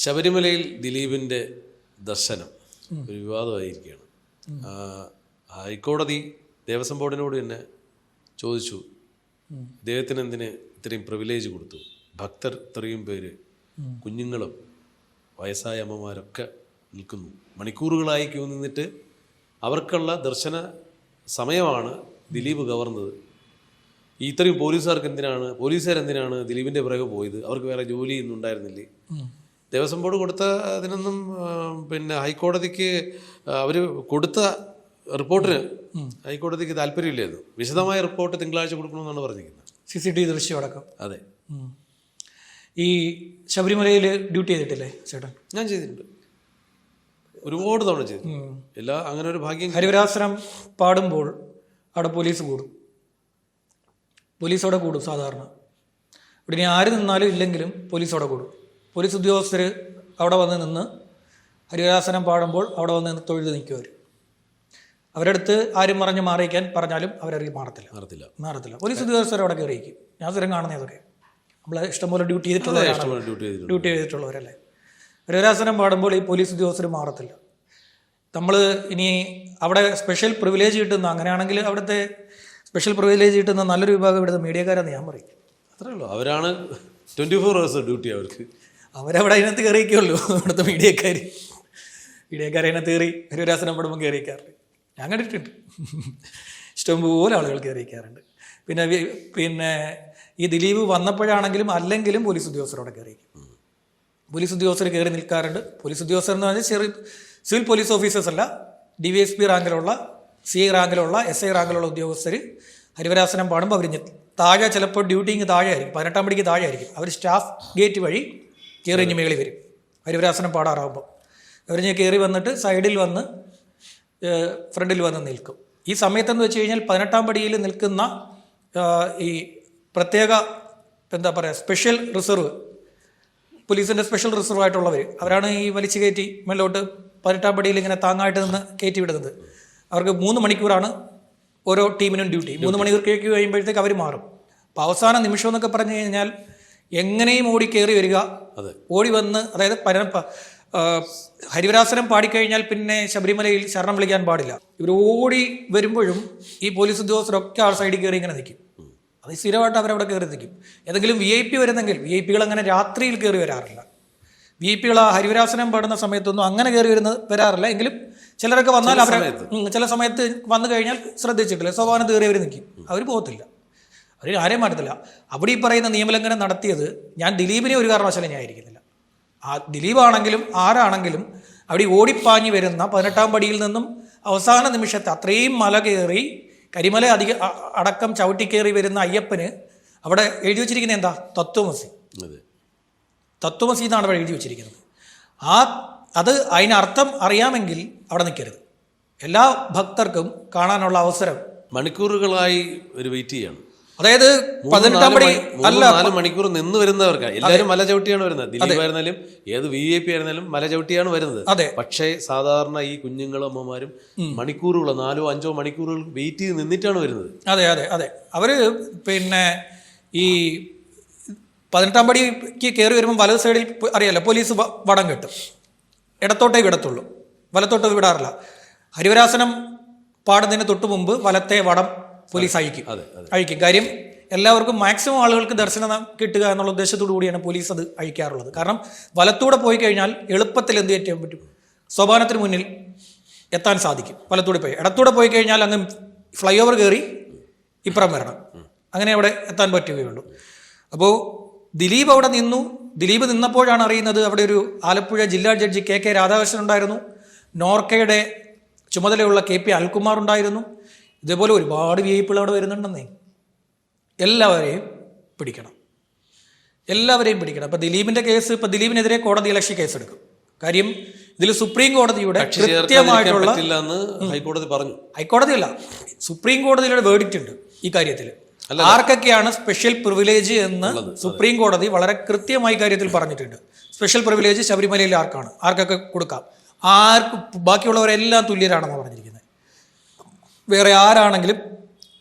ശബരിമലയിൽ ദിലീപിൻ്റെ ദർശനം ഒരു വിവാദമായിരിക്കുകയാണ്. ഹൈക്കോടതി ദേവസ്വം ബോർഡിനോട് തന്നെ ചോദിച്ചു, ഇദ്ദേഹത്തിന് എന്തിന് ഇത്രയും പ്രിവിലേജ് കൊടുത്തു? ഭക്തർ ഇത്രയും പേര്, കുഞ്ഞുങ്ങളും വയസ്സായ അമ്മമാരൊക്കെ നിൽക്കുന്നു, മണിക്കൂറുകളായി ക്യൂ നിന്നിട്ട് അവർക്കുള്ള ദർശന സമയമാണ് ദിലീപ് കവർന്നത്. ഇത്രയും പോലീസുകാരെന്തിനാണ് ദിലീപിൻ്റെ പിറകെ പോയത്? അവർക്ക് വേറെ ജോലിയൊന്നും ഉണ്ടായിരുന്നില്ലേ? ദേവസ്വം ബോർഡ് കൊടുത്ത അതിനൊന്നും ഹൈക്കോടതിക്ക് അവർ കൊടുത്ത റിപ്പോർട്ടിന് ഹൈക്കോടതിക്ക് താല്പര്യമില്ലായിരുന്നു. വിശദമായ റിപ്പോർട്ട് തിങ്കളാഴ്ച കൊടുക്കണമെന്നാണ് പറഞ്ഞിരിക്കുന്നത്. CCTV ദൃശ്യം അടക്കം. അതെ. ഈ ശബരിമലയിൽ ഡ്യൂട്ടി ചെയ്തിട്ടില്ലേ ചേട്ടൻ? ഞാൻ ചെയ്തിട്ടുണ്ട്, ഒരുപാട് തവണ ചെയ്തു. അങ്ങനെ ഒരു ഭാഗ്യം. ഹരിവരാസനം പാടുമ്പോൾ അവിടെ പോലീസ് കൂടും, പോലീസോടെ കൂടും. സാധാരണ ഇവിടെ ഇനി ആര് നിന്നാലും ഇല്ലെങ്കിലും പോലീസോടെ കൂടും. പോലീസ് ഉദ്യോഗസ്ഥർ അവിടെ വന്ന് നിന്ന് ഹരിവരാസനം പാടുമ്പോൾ അവിടെ വന്ന് നിന്ന് തൊഴുത് നിൽക്കും. അവരുടെ അടുത്ത് ആരും മാറിയിക്കാൻ പറഞ്ഞാലും അവരറിയി മാറത്തില്ല. പോലീസ് ഉദ്യോഗസ്ഥർ അവിടെ കയറിയിരിക്കും. ഞാൻ സ്ഥിരം കാണുന്ന ഇതൊക്കെ നമ്മൾ ഇഷ്ടംപോലെ ഡ്യൂട്ടി ചെയ്തിട്ടുള്ളവരല്ലേ. ഹരിവരാസനം പാടുമ്പോൾ ഈ പോലീസ് ഉദ്യോഗസ്ഥർ മാറത്തില്ല. നമ്മൾ ഇനി അവിടെ സ്പെഷ്യൽ പ്രിവിലേജ് കിട്ടുന്ന, അങ്ങനെയാണെങ്കിൽ അവിടുത്തെ സ്പെഷ്യൽ പ്രിവിലേജ് കിട്ടുന്ന നല്ലൊരു വിഭാഗം ഇവിടുത്തെ മീഡിയക്കാരെന്ന് ഞാൻ പറയും. അത്രേ ഉള്ളൂ. അവരാണ് 24 hours ഡ്യൂട്ടി. അവരവിടെ അതിനകത്ത് കയറിയിരിക്കുള്ളൂ. ഇവിടുത്തെ മീഡിയക്കാർ അതിനകത്ത് കയറി ഹരിവരാസനം പാടുമ്പോൾ കയറിയിരിക്കാറുണ്ട്. ഞാൻ കണ്ടിട്ടുണ്ട്. ഇഷ്ടംപോലെ ആളുകൾ കയറിയിരിക്കാറുണ്ട്. പിന്നെ ഈ ദിലീപ് വന്നപ്പോഴാണെങ്കിലും അല്ലെങ്കിലും പോലീസ് ഉദ്യോഗസ്ഥരോടെ കയറിയിരിക്കും. പോലീസ് ഉദ്യോഗസ്ഥർ കയറി നിൽക്കാറുണ്ട്. പോലീസ് ഉദ്യോഗസ്ഥർ എന്ന് പറഞ്ഞാൽ സിവിൽ പോലീസ് ഓഫീസേഴ്സ് അല്ല, DVSP റാങ്കിലുള്ള, CI റാങ്കിലുള്ള, SI റാങ്കിലുള്ള ഉദ്യോഗസ്ഥർ ഹരിവരാസനം പാടുമ്പോൾ അവർ താഴെ, ചിലപ്പോൾ ഡ്യൂട്ടിങ് താഴെ ആയിരിക്കും, 18-ാം പടിക്ക് താഴെ ആയിരിക്കും. അവർ സ്റ്റാഫ് ഗേറ്റ് വഴി കയറി മേളിൽ വരും ഹരിവരാസനം പാടാറാകുമ്പോൾ. അവർ കയറി വന്നിട്ട് സൈഡിൽ വന്ന് ഫ്രണ്ടിൽ വന്ന് നിൽക്കും. ഈ സമയത്തെന്ന് വെച്ച് കഴിഞ്ഞാൽ 18-ാം പടിയിൽ നിൽക്കുന്ന ഈ പ്രത്യേക സ്പെഷ്യൽ റിസർവ്, പോലീസിൻ്റെ സ്പെഷ്യൽ റിസർവ് ആയിട്ടുള്ളവർ, അവരാണ് ഈ വലിച്ചു കയറ്റി മേലോട്ട് 18-ാം പടിയിൽ ഇങ്ങനെ താങ്ങായിട്ട് നിന്ന് കയറ്റി വിടുന്നത്. അവർക്ക് 3 മണിക്കൂറാണ് ഓരോ ടീമിനും ഡ്യൂട്ടി. 3 മണിക്കൂർ കേൾക്കി കഴിയുമ്പോഴത്തേക്ക് അവർ മാറും. അപ്പോൾ അവസാന നിമിഷം എന്നൊക്കെ പറഞ്ഞു കഴിഞ്ഞാൽ എങ്ങനെയും ഓടി കയറി വരിക, ഓടി വന്ന്, അതായത് ഹരിവരാസനം പാടിക്കഴിഞ്ഞാൽ പിന്നെ ശബരിമലയിൽ ശരണം വിളിക്കാൻ പാടില്ല. ഇവർ ഓടി വരുമ്പോഴും ഈ പോലീസ് ഉദ്യോഗസ്ഥരൊക്കെ ആ സൈഡിൽ കയറി ഇങ്ങനെ നിൽക്കും. അത് സ്ഥിരമായിട്ട് അവരവിടെ കയറി നിൽക്കും. ഏതെങ്കിലും VIP വരുന്നെങ്കിൽ, VIP അങ്ങനെ രാത്രിയിൽ കയറി വരാറില്ല. VIP ആ ഹരിവരാസനം പാടുന്ന സമയത്തൊന്നും അങ്ങനെ കയറി വരാറില്ല. എങ്കിലും ചിലരൊക്കെ വന്നാൽ ചില സമയത്ത് വന്നു കഴിഞ്ഞാൽ ശ്രദ്ധിച്ചിട്ടില്ല, സോപാനത്ത് കയറി അവർ നിൽക്കും. അവർ പോകത്തില്ല, അവർ ആരെയും മാറ്റത്തില്ല. അവിടെ ഈ പറയുന്ന നിയമലംഘനം നടത്തിയത് ഞാൻ ദിലീപിനെ ഒരു കാരണവശാലും ന്യായീകരിക്കുന്നില്ല. ദിലീപാണെങ്കിലും ആരാണെങ്കിലും അവിടെ ഓടിപ്പാഞ്ഞ് വരുന്ന 18-ാം പടിയിൽ നിന്നും അവസാന നിമിഷത്തെ അത്രയും മല കയറി കരിമല അടക്കം ചവിട്ടി കയറി വരുന്ന അയ്യപ്പന് അവിടെ എഴുതി വെച്ചിരിക്കുന്നത് എന്താ? തത്വമസി എന്നാണ് അവിടെ എഴുതി വെച്ചിരിക്കുന്നത്. അത് അതിനർത്ഥം അറിയാമെങ്കിൽ അവിടെ നിൽക്കരുത്. എല്ലാ ഭക്തർക്കും കാണാനുള്ള അവസരം മണിക്കൂറുകളായി ഒരു വെയിറ്റ് ചെയ്യണം. അതായത് 18-ാം പടി അല്ല, 4 മണിക്കൂർ നിന്ന് വരുന്നവർക്ക് എല്ലാവരും മല ചവിട്ടിയാണ് വരുന്നത്. ദിലീപ് ആയിരുന്നാലും ഏത് VIP ആയിരുന്നാലും മല ചവിട്ടിയാണ് വരുന്നത്. പക്ഷേ സാധാരണ ഈ കുഞ്ഞുങ്ങളും അമ്മമാരും മണിക്കൂറുകൾ, 4-5 മണിക്കൂറുകൾ വെയിറ്റ് ചെയ്ത് നിന്നിട്ടാണ് വരുന്നത്. അതെ അവര് ഈ 18-ാം പടിക്ക് കയറി വരുമ്പോൾ വലത് സൈഡിൽ അറിയാലോ പോലീസ് വടം കെട്ടും. ഇടത്തോട്ടേ വിടത്തുള്ളൂ, വലത്തോട്ട് വിടാറില്ല. ഹരിവരാസനം പാടുന്നതിന് തൊട്ട് മുമ്പ് വലത്തെ വടം പോലീസ് അഴിക്കും. കാര്യം എല്ലാവർക്കും, മാക്സിമം ആളുകൾക്ക് ദർശനം കിട്ടുക എന്നുള്ള ഉദ്ദേശത്തോടു കൂടിയാണ് പോലീസ് അത് അഴിക്കാറുള്ളത്. കാരണം വലത്തൂടെ പോയി കഴിഞ്ഞാൽ എളുപ്പത്തിൽ എന്ത് ചെയ്യാൻ പറ്റും? സോപാനത്തിന് മുന്നിൽ എത്താൻ സാധിക്കും. വലത്തൂടെ പോയി, ഇടത്തൂടെ പോയി കഴിഞ്ഞാൽ അങ്ങ് ഫ്ലൈ ഓവർ കയറി ഇപ്പുറം വരണം. അങ്ങനെ അവിടെ എത്താൻ പറ്റുകയുള്ളൂ. അപ്പോൾ ദിലീപ് അവിടെ നിന്നു. ദിലീപ് നിന്നപ്പോഴാണ് അറിയുന്നത് അവിടെ ഒരു ആലപ്പുഴ ജില്ലാ ജഡ്ജി KK രാധാകൃഷ്ണൻ ഉണ്ടായിരുന്നു, നോർക്കയുടെ ചുമതലയുള്ള KP അനിൽകുമാർ ഉണ്ടായിരുന്നു. ഇതേപോലെ ഒരുപാട് VIP അവിടെ വരുന്നുണ്ടെന്നേ. എല്ലാവരെയും പിടിക്കണം. അപ്പോൾ ദിലീപിൻ്റെ കേസ്, ഇപ്പോൾ ദിലീപിനെതിരെ കോടതി ലക്ഷ്യ കേസെടുക്കും. കാര്യം ഇതിൽ സുപ്രീം കോടതിയുടെ കൃത്യമായിട്ടുള്ള, ഹൈക്കോടതിയല്ല, സുപ്രീം കോടതിയുടെ വേർഡിക്റ്റ് ഉണ്ട് ഈ കാര്യത്തിൽ. ആർക്കൊക്കെയാണ് സ്പെഷ്യൽ പ്രിവിലേജ് എന്ന് സുപ്രീം കോടതി വളരെ കൃത്യമായി കാര്യത്തിൽ പറഞ്ഞിട്ടുണ്ട്. സ്പെഷ്യൽ പ്രിവിലേജ് ശബരിമലയിൽ ആർക്കൊക്കെ കൊടുക്കാം, ബാക്കിയുള്ളവരെല്ലാം തുല്യരാണെന്ന് പറഞ്ഞിരിക്കുന്നത്. വേറെ ആരാണെങ്കിലും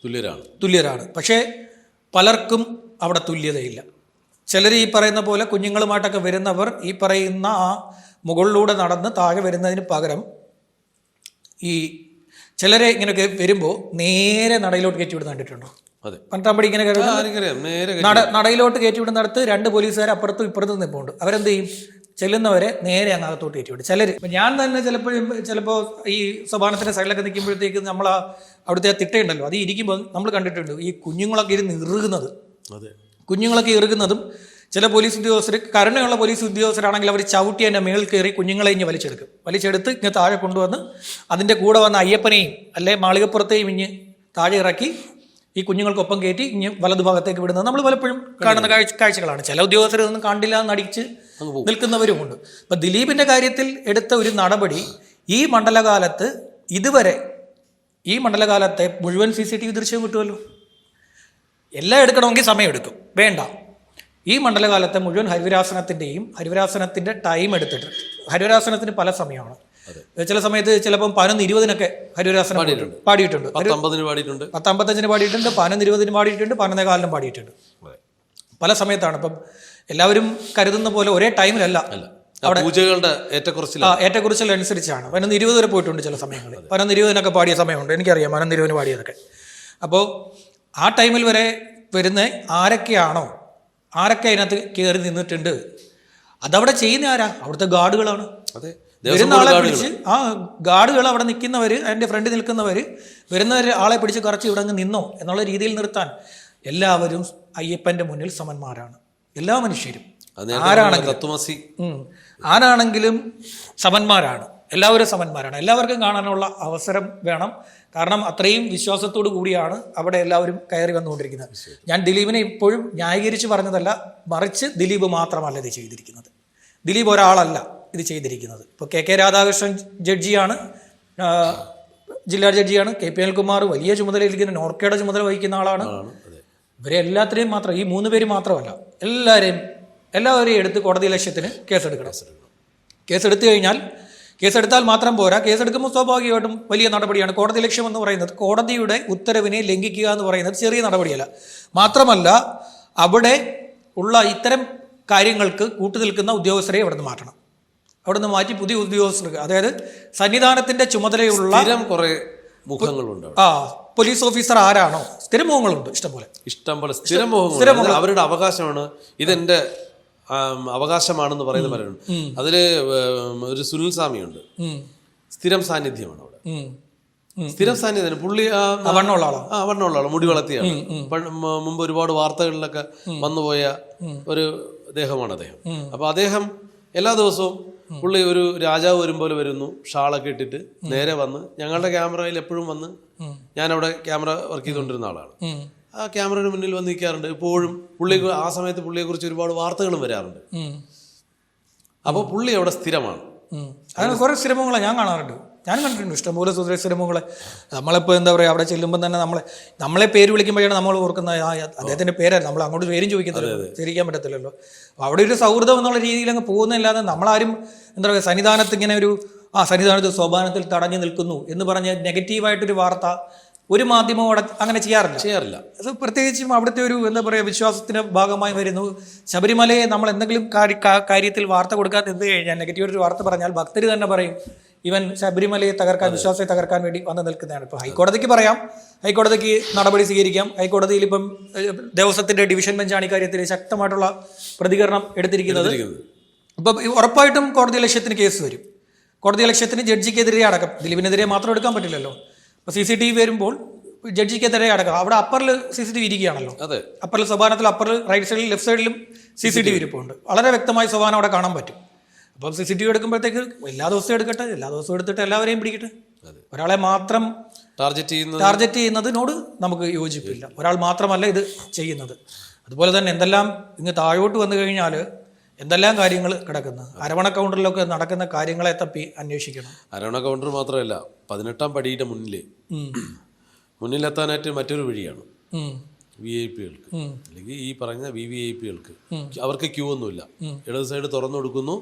തുല്യരാണ്. പക്ഷേ പലർക്കും അവിടെ തുല്യതയില്ല. ചിലർ ഈ പറയുന്ന പോലെ കുഞ്ഞുങ്ങളുമായിട്ടൊക്കെ വരുന്നവർ ഈ പറയുന്ന ആ മുകളിലൂടെ നടന്ന് താഴെ വരുന്നതിന് പകരം ഈ ചിലരെ ഇങ്ങനെയൊക്കെ വരുമ്പോൾ നേരെ നടയിലോട്ട് കയറ്റി വിടുന്ന കണ്ടിട്ടുണ്ടോ? പണ്ടാമ്പടി ഇങ്ങനെ നടയിലോട്ട് കയറ്റി വിടുന്നിടത്ത് 2 പോലീസുകാർ അപ്പുറത്തും ഇപ്പുറത്തും നിൽപ്പുണ്ട്. അവരെന്ത് ചെയ്യും? ചെല്ലുന്നവരെ നേരെ അങ്ങകത്തോട്ട് കയറ്റി വിടും. ചിലർ ഞാൻ തന്നെ ചിലപ്പോൾ ഈ സോപാനത്തിന്റെ സൈഡിലൊക്കെ നിൽക്കുമ്പോഴത്തേക്ക് നമ്മൾ അവിടുത്തെ തിട്ടയുണ്ടല്ലോ, അത് ഇരിക്കുമ്പോൾ നമ്മൾ കണ്ടിട്ടുണ്ട് ഈ കുഞ്ഞുങ്ങളൊക്കെ ഇരുന്ന് ഇറുകുന്നത്. കുഞ്ഞുങ്ങളൊക്കെ ഇറുകുന്നതും ചില പോലീസ് ഉദ്യോഗസ്ഥർ, കരുണയുള്ള പോലീസ് ഉദ്യോഗസ്ഥരാണെങ്കിൽ അവർ ചവിട്ടി തന്നെ മേളിൽ കയറി കുഞ്ഞുങ്ങളെ ഇഞ്ഞ് വലിച്ചെടുത്ത് ഇങ്ങനെ താഴെ കൊണ്ടുവന്ന് അതിൻ്റെ കൂടെ വന്ന അയ്യപ്പനെയും അല്ലെ മാളികപ്പുറത്തെയും ഇഞ്ഞ് താഴെ ഇറക്കി ഈ കുഞ്ഞുങ്ങൾക്കൊപ്പം കയറ്റി ഇഞ്ഞ് വലതുഭാഗത്തേക്ക് വിടുന്നത് നമ്മൾ പലപ്പോഴും കാണുന്ന കാഴ്ചകളാണ്. ചില ഉദ്യോഗസ്ഥർ ഇതൊന്നും കണ്ടില്ല എന്നടിച്ച് നിൽക്കുന്നവരുമുണ്ട്. അപ്പം ദിലീപിൻ്റെ കാര്യത്തിൽ എടുത്ത ഒരു നടപടി ഈ മണ്ഡലകാലത്ത് ഇതുവരെ ഈ മണ്ഡലകാലത്തെ മുഴുവൻ CCTV ദൃശ്യം കിട്ടുമല്ലോ. എല്ലാം എടുക്കണമെങ്കിൽ സമയമെടുക്കും, വേണ്ട. ഈ മണ്ഡലകാലത്തെ മുഴുവൻ ഹരിവരാസനത്തിൻ്റെ ടൈം എടുത്തിട്ട്, ഹരിവരാസനത്തിന് പല സമയമാണ്. ചില സമയത്ത് ചിലപ്പം 11:20 ഹരിവരാസനം പാടിയിട്ടുണ്ട്, 10:55 പാടിയിട്ടുണ്ട്, 11:20 പാടിയിട്ടുണ്ട്, 11:15 പാടിയിട്ടുണ്ട്. പല സമയത്താണ്. അപ്പം എല്ലാവരും കരുതുന്ന പോലെ ഒരേ ടൈമിലല്ല അവിടെ പൂജകളുടെ ഏറ്റക്കുറിച്ചിൽ അനുസരിച്ചാണ്. 11:20 വരെ പോയിട്ടുണ്ട് ചില സമയങ്ങളിൽ. 11:20 പാടിയ സമയമുണ്ട്, എനിക്കറിയാം 11:20 പാടിയതൊക്കെ. അപ്പോൾ ആ ടൈമിൽ വരെ വരുന്ന ആരൊക്കെ അതിനകത്ത് കയറി നിന്നിട്ടുണ്ട്, അതവിടെ ചെയ്യുന്ന ആരാ? അവിടുത്തെ ഗാർഡുകളാണ്. വരുന്ന ആളെ പിടിച്ച് ഗാർഡുകൾ അവിടെ നിൽക്കുന്നവർ, അതിൻ്റെ ഫ്രണ്ടിൽ നിൽക്കുന്നവർ വരുന്ന ആളെ പിടിച്ച് കറച്ച് ഇവിടെ അങ്ങ് നിന്നോ എന്നുള്ള രീതിയിൽ നിർത്താൻ എല്ലാവരും അയ്യപ്പൻ്റെ മുന്നിൽ സമന്മാരാണ്. എല്ലാ മനുഷ്യരും ആരാണെങ്കിലും സമന്മാരാണ്. എല്ലാവരും സമന്മാരാണ്. എല്ലാവർക്കും കാണാനുള്ള അവസരം വേണം. കാരണം അത്രയും വിശ്വാസത്തോടു കൂടിയാണ് അവിടെ എല്ലാവരും കയറി വന്നുകൊണ്ടിരിക്കുന്നത്. ഞാൻ ദിലീപിനെ ഇപ്പോഴും ന്യായീകരിച്ച് പറഞ്ഞതല്ല, മറിച്ച് ദിലീപ് മാത്രമല്ല ഇത് ചെയ്തിരിക്കുന്നത്. ദിലീപ് ഒരാളല്ല ഇത് ചെയ്തിരിക്കുന്നത്. ഇപ്പോൾ KK രാധാകൃഷ്ണൻ ജഡ്ജിയാണ്, ജില്ലാ ജഡ്ജിയാണ്. KP അനിൽകുമാർ വലിയ ചുമതലയിരിക്കുന്ന നോർക്കയുടെ ചുമതല വഹിക്കുന്ന ആളാണ്. ഇവരെ എല്ലാത്തിനെയും മാത്രം, ഈ 3 പേര് മാത്രമല്ല, എല്ലാവരെയും എടുത്ത് കോടതി ലക്ഷ്യത്തിന് കേസെടുക്കണം. കേസെടുത്താൽ മാത്രം പോരാ. കേസെടുക്കുമ്പോൾ സ്വാഭാവികമായിട്ടും വലിയ നടപടിയാണ്. കോടതി ലക്ഷ്യം എന്ന് പറയുന്നത് കോടതിയുടെ ഉത്തരവിനെ ലംഘിക്കുക എന്ന് പറയുന്നത് ചെറിയ നടപടിയല്ല. മാത്രമല്ല അവിടെ ഉള്ള ഇത്തരം കാര്യങ്ങൾക്ക് കൂട്ടുനിൽക്കുന്ന ഉദ്യോഗസ്ഥരെ അവിടെ നിന്ന് മാറ്റണം. അവിടെ നിന്ന് മാറ്റി പുതിയ ഉദ്യോഗസ്ഥർക്ക്, അതായത് സന്നിധാനത്തിന്റെ ചുമതലയുള്ള കുറെ മുഖങ്ങളുണ്ട്. പോലീസ് ഓഫീസർ ആരാണോ, സ്ഥിരം മുഖങ്ങളുണ്ട് ഇഷ്ടംപോലെ സ്ഥിരം മുഖങ്ങൾ. അവരുടെ അവകാശമാണ്, ഇതെന്റെ അവകാശമാണെന്ന് പറയുന്നത്. അതില് ഒരു സുനിൽ സ്വാമിയുണ്ട്, സ്ഥിരം സാന്നിധ്യമാണ് അവിടെ. സ്ഥിരം സാന്നിധ്യം പുള്ളി വണ്ണമുള്ള ആള്, മുടി വളർത്തിയാണ്. മുമ്പ് ഒരുപാട് വാർത്തകളിലൊക്കെ വന്നുപോയ ഒരു ദേഹമാണ് അദ്ദേഹം. അപ്പൊ അദ്ദേഹം എല്ലാ ദിവസവും പുള്ളി ഒരു രാജാവ് വരും പോലെ വരുന്നു, ഷാളൊക്കെ ഇട്ടിട്ട് നേരെ വന്ന് ഞങ്ങളുടെ ക്യാമറയിൽ എപ്പോഴും വന്ന്, ഞാനവിടെ ക്യാമറ വർക്ക് ചെയ്തുകൊണ്ടിരുന്ന ആളാണ്, ആ ക്യാമറയുടെ മുന്നിൽ വന്ന് നിൽക്കാറുണ്ട് എപ്പോഴും. ആ സമയത്ത് പുള്ളിയെക്കുറിച്ച് ഒരുപാട് വാർത്തകളും വരാറുണ്ട്. അപ്പോൾ പുള്ളി അവിടെ സ്ഥിരമാണ്. അങ്ങനെ കുറേ സ്ഥിരമുകളെ ഞാൻ കാണാറുണ്ട്, ഞാൻ കണ്ടിട്ടുണ്ട് ഇഷ്ടംപോലെ സ്ഥിരമുകളെ. നമ്മളിപ്പോൾ എന്താ പറയുക, അവിടെ ചെല്ലുമ്പോൾ തന്നെ നമ്മളെ പേര് വിളിക്കുമ്പോഴാണ് നമ്മൾ ഓർക്കുന്ന അദ്ദേഹത്തിൻ്റെ പേരായിരുന്നു. നമ്മൾ അങ്ങോട്ട് പേരും ചോദിക്കുന്നത് തിരിക്കാൻ പറ്റത്തില്ലല്ലോ. അവിടെ ഒരു സൗഹൃദം എന്നുള്ള രീതിയിൽ അങ്ങ് പോകുന്നില്ലാതെ നമ്മളാരും എന്താ പറയുക, സന്നിധാനത്ത് ഇങ്ങനെ സന്നിധാനത്ത് സോപാനത്തിൽ തടഞ്ഞു നിൽക്കുന്നു എന്ന് പറഞ്ഞ് നെഗറ്റീവായിട്ടൊരു വാർത്ത ഒരു മാധ്യമവും അങ്ങനെ ചെയ്യാറില്ല. അത് പ്രത്യേകിച്ചും അവിടുത്തെ ഒരു എന്താ പറയുക വിശ്വാസത്തിന്റെ ഭാഗമായി വരുന്നു. ശബരിമലയെ നമ്മൾ എന്തെങ്കിലും കാര്യത്തിൽ വാർത്ത കൊടുക്കാൻ നിന്ന് കഴിഞ്ഞാൽ, നെഗറ്റീവായിട്ടൊരു വാർത്ത പറഞ്ഞാൽ ഭക്തർ തന്നെ പറയും ഇവൻ ശബരിമലയെ തകർക്കാൻ, വിശ്വാസത്തെ തകർക്കാൻ വേണ്ടി വന്ന് നിൽക്കുന്നതാണ്. ഇപ്പോൾ ഹൈക്കോടതിക്ക് പറയാം, ഹൈക്കോടതിക്ക് നടപടി സ്വീകരിക്കാം. ഹൈക്കോടതിയിൽ ഇപ്പം ദേവസ്വത്തിന്റെ ഡിവിഷൻ ബെഞ്ചാണ് ഇക്കാര്യത്തിൽ ശക്തമായിട്ടുള്ള പ്രതികരണം എടുത്തിരിക്കുന്നത്. ഇപ്പം ഉറപ്പായിട്ടും കോടതി ലക്ഷ്യത്തിന് കേസ് വരും. കോടതി ലക്ഷ്യത്തിന് ജഡ്ജിക്കെതിരെ അടക്കം, ദിലീപിനെതിരെ മാത്രം എടുക്കാൻ പറ്റില്ലല്ലോ. അപ്പോൾ CCTV വരുമ്പോൾ ജഡ്ജിക്കെതിരെ അടക്കം അവിടെ അപ്പറിൽ CCTV ഇരിക്കുകയാണല്ലോ. അപ്പറിൽ സോപാനത്തിൽ അപ്പറിൽ റൈറ്റ് സൈഡിലും ലെഫ്റ്റ് സൈഡിലും CCTV ഇരിപ്പുണ്ട്. വളരെ വ്യക്തമായി സോപാനം അവിടെ കാണാൻ പറ്റും. അപ്പം CCTV എടുക്കുമ്പോഴത്തേക്ക് എല്ലാ ദിവസവും എടുക്കട്ടെ, എല്ലാ ദിവസവും എടുത്തിട്ട് എല്ലാവരെയും പിടിക്കട്ടെ. ഒരാളെ മാത്രം ടാർഗറ്റ് ചെയ്യുന്നതിനോട് നമുക്ക് യോജിപ്പില്ല. ഒരാൾ മാത്രമല്ല ഇത് ചെയ്യുന്നത്. അതുപോലെ തന്നെ എന്തെല്ലാം ഇങ്ങ് താഴോട്ട് വന്നു കഴിഞ്ഞാൽ എന്തെല്ലാം കാര്യങ്ങൾ കിടക്കുന്നത്, അരവണ കൗണ്ടറിലൊക്കെ നടക്കുന്ന കാര്യങ്ങളെ തപ്പി അന്വേഷിക്കണം. അരവണ കൗണ്ടർ മാത്രമല്ല, 18ാം പടിയുടെ മുന്നിലെത്താനായിട്ട് മറ്റൊരു വഴിയാണ് VIP-കൾക്ക്, അല്ലെങ്കിൽ ഈ പറഞ്ഞ VVIP-കൾക്ക്. അവർക്ക് ക്യൂ ഒന്നുമില്ല. ഇടത് സൈഡ് തുറന്നു കൊടുക്കുന്നു,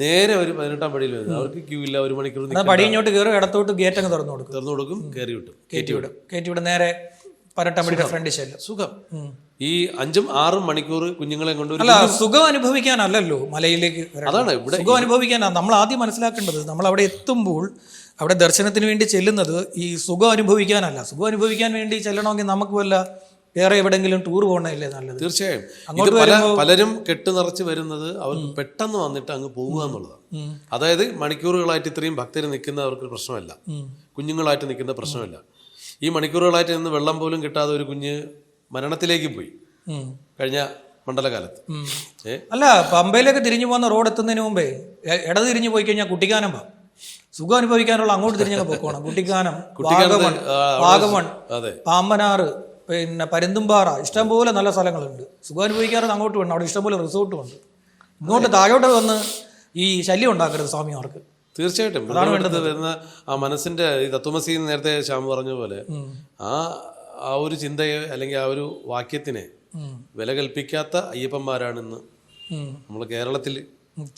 നേരെ ഒരു 18ാം പടിയിൽ വരുന്നത്. അവർക്ക് ക്യൂ ഇല്ല. 1 മണിക്കൂർ പടി ഇങ്ങോട്ട് കയറും, ഇടത്തോട്ട് ഗേറ്റ് അങ്ങ് തുറന്നു കൊടുക്കും, കയറി വിട്ടും കയറ്റി വിടും. നേരെ പരട്ടമ്പടിയുടെ ഫ്രണ്ട് ചെല്ലും. സുഖം. ഈ 5-6 മണിക്കൂർ കുഞ്ഞുങ്ങളെ കൊണ്ട് അല്ല, സുഖം അനുഭവിക്കാനല്ലല്ലോ മലയിലേക്ക് വരണം. അതാണ് ഇവിടെ സുഖം അനുഭവിക്കാനാണ് നമ്മൾ ആദ്യം മനസ്സിലാക്കേണ്ടത്. നമ്മൾ അവിടെ എത്തുമ്പോൾ അവിടെ ദർശനത്തിന് വേണ്ടി ചെല്ലുന്നത് ഈ സുഖം അനുഭവിക്കാനല്ല. സുഖം അനുഭവിക്കാൻ വേണ്ടി ചെല്ലണമെങ്കിൽ നമുക്ക് വല്ല വേറെ എവിടെങ്കിലും ടൂർ പോകണല്ലേ നല്ലത്. തീർച്ചയായും. പലരും കെട്ട് നിറച്ച് വരുന്നത് അവർക്ക് പെട്ടെന്ന് വന്നിട്ട് അങ്ങ് പോവുക എന്നുള്ളതാണ്. അതായത് മണിക്കൂറുകളായിട്ട് ഇത്രയും ഭക്തർ നിൽക്കുന്നവർക്ക് പ്രശ്നമല്ല, കുഞ്ഞുങ്ങളായിട്ട് നിൽക്കുന്ന പ്രശ്നമല്ല. ഈ മണിക്കൂറുകളായിട്ട് നിന്ന് വെള്ളം പോലും കിട്ടാതെ ഒരു കുഞ്ഞ് മരണത്തിലേക്ക് പോയി കഴിഞ്ഞ മണ്ഡലകാലത്ത്. അല്ല, പമ്പയിലേക്ക് തിരിഞ്ഞു പോകുന്ന റോഡ് എത്തുന്നതിന് മുമ്പേ ഇടത് തിരിഞ്ഞു പോയി കഴിഞ്ഞാൽ കുട്ടിക്കാനം പോകാം. സുഖം അനുഭവിക്കാനുള്ള അങ്ങോട്ട് തിരിഞ്ഞൊക്കെ പോക്കണം. കുട്ടിക്കാനം, വാഗമൺ, പാമ്പനാറ്, പിന്നെ പരുന്തുംപാറ, ഇഷ്ടംപോലെ നല്ല സ്ഥലങ്ങളുണ്ട്. സുഖം അനുഭവിക്കാറുണ്ട് അങ്ങോട്ട് വേണം. അവിടെ ഇഷ്ടംപോലെ റിസോർട്ടും ഉണ്ട്. ഇങ്ങോട്ട് താഴോട്ട് വന്ന് ഈ ശല്യം ഉണ്ടാക്കരുത് സ്വാമിമാർക്ക്. തീർച്ചയായിട്ടും അതാണ് വേണ്ടത്. വരുന്ന ആ മനസ്സിന്റെ ഈ തത്വമസി നേരത്തെ ശ്യാം പറഞ്ഞ പോലെ ആ ഒരു ചിന്തയെ അല്ലെങ്കിൽ ആ ഒരു വാക്യത്തിനെ വില കൽപ്പിക്കാത്ത അയ്യപ്പന്മാരാണെന്ന് നമ്മൾ കേരളത്തിൽ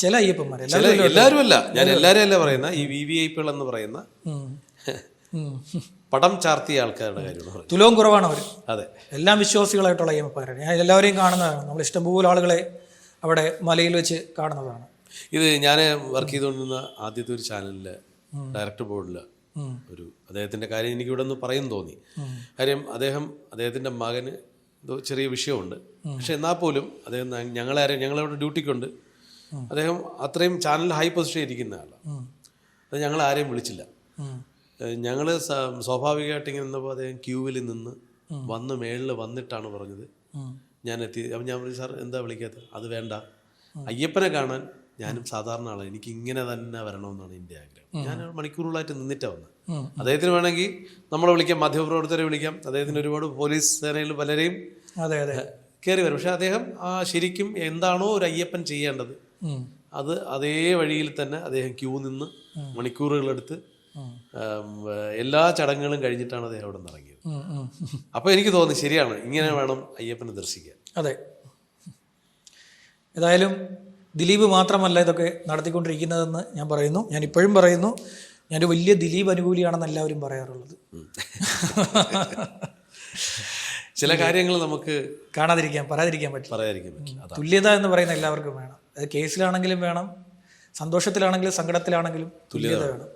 ചില അയ്യപ്പന്മാർ, എല്ലാവരും അല്ല, ഞാൻ എല്ലാവരും അല്ല പറയുന്ന ഈ VVIPകൾ എന്ന് പറയുന്ന പടം ചാർത്തിയ ആൾക്കാരുടെ കാര്യമാണ്. തുലവും കുറവാണ് അവർ. അതെ, എല്ലാം വിശ്വാസികളായിട്ടുള്ള അയ്യപ്പന്മാരാണ്. ഞാൻ എല്ലാവരെയും കാണുന്നതാണ്. നമ്മൾ ഇഷ്ടംപോലെ ആളുകളെ അവിടെ മലയിൽ വെച്ച് കാണുന്നതാണ്. ഇത് ഞാൻ വർക്ക് ചെയ്തുകൊണ്ടിരുന്ന ആദ്യത്തെ ഒരു ചാനലിലെ ഡയറക്ടർ ബോർഡിൽ അദ്ദേഹത്തിൻ്റെ കാര്യം എനിക്ക് ഇവിടെ ഒന്ന് പറയുന്നു തോന്നി. കാര്യം അദ്ദേഹത്തിൻ്റെ മകന് ചെറിയ വിഷയമുണ്ട്. പക്ഷെ എന്നാൽ പോലും അദ്ദേഹം ഞങ്ങളവിടെ ഡ്യൂട്ടിക്കുണ്ട്. അദ്ദേഹം അത്രയും ചാനലിൽ ഹൈ പൊസിഷൻ ഇരിക്കുന്ന ആളാണ്. അത് ഞങ്ങളാരെയും വിളിച്ചില്ല. ഞങ്ങൾ സ്വാഭാവികമായിട്ട് ഇങ്ങനെ നിന്നപ്പോൾ അദ്ദേഹം ക്യൂവിൽ നിന്ന് വന്ന് മേളിൽ വന്നിട്ടാണ് പറഞ്ഞത് ഞാൻ എത്തി. അപ്പം ഞാൻ പറഞ്ഞു, സാർ എന്താ വിളിക്കാത്തത്? അത് വേണ്ട, അയ്യപ്പനെ കാണാൻ ഞാനും സാധാരണ ആളാണ്, എനിക്ക് ഇങ്ങനെ തന്നെ വരണമെന്നാണ് എൻ്റെ ആഗ്രഹം. ഞാൻ മണിക്കൂറുകളായിട്ട് നിന്നിട്ടാണ് വന്നത്. അദ്ദേഹത്തിന് വേണമെങ്കിൽ നമ്മളെ വിളിക്കാം, മാധ്യമപ്രവർത്തകരെ വിളിക്കാം, അദ്ദേഹത്തിന് ഒരുപാട് പോലീസ് സേനയിൽ പലരെയും കയറി വരും. പക്ഷെ അദ്ദേഹം ശരിക്കും എന്താണോ ഒരു അയ്യപ്പൻ ചെയ്യേണ്ടത് അത് അതേ വഴിയിൽ തന്നെ അദ്ദേഹം ക്യൂ നിന്ന് മണിക്കൂറുകളെടുത്ത് എല്ലാ ചടങ്ങുകളും കഴിഞ്ഞിട്ടാണ് അദ്ദേഹം അവിടെ നിന്ന് ഇറങ്ങിയത്. അപ്പോൾ എനിക്ക് തോന്നി ശരിയാണ്, ഇങ്ങനെ വേണം അയ്യപ്പനെ ദർശിക്കാൻ. അതെ, ഏതായാലും ദിലീപ് മാത്രമല്ല ഇതൊക്കെ നടത്തിക്കൊണ്ടിരിക്കുന്നതെന്ന് ഞാൻ പറയുന്നു. ഞാൻ ഇപ്പോഴും പറയുന്നു, ഞാനൊരു വലിയ ദിലീപ് അനുകൂലിയാണെന്ന് എല്ലാവരും പറയാറുള്ളത്. ചില കാര്യങ്ങൾ നമുക്ക് പറയാതിരിക്കാൻ പറ്റില്ല. തുല്യത എന്ന് പറയുന്ന എല്ലാവർക്കും വേണം. അത് കേസിലാണെങ്കിലും വേണം, സന്തോഷത്തിലാണെങ്കിലും സങ്കടത്തിലാണെങ്കിലും തുല്യത വേണം.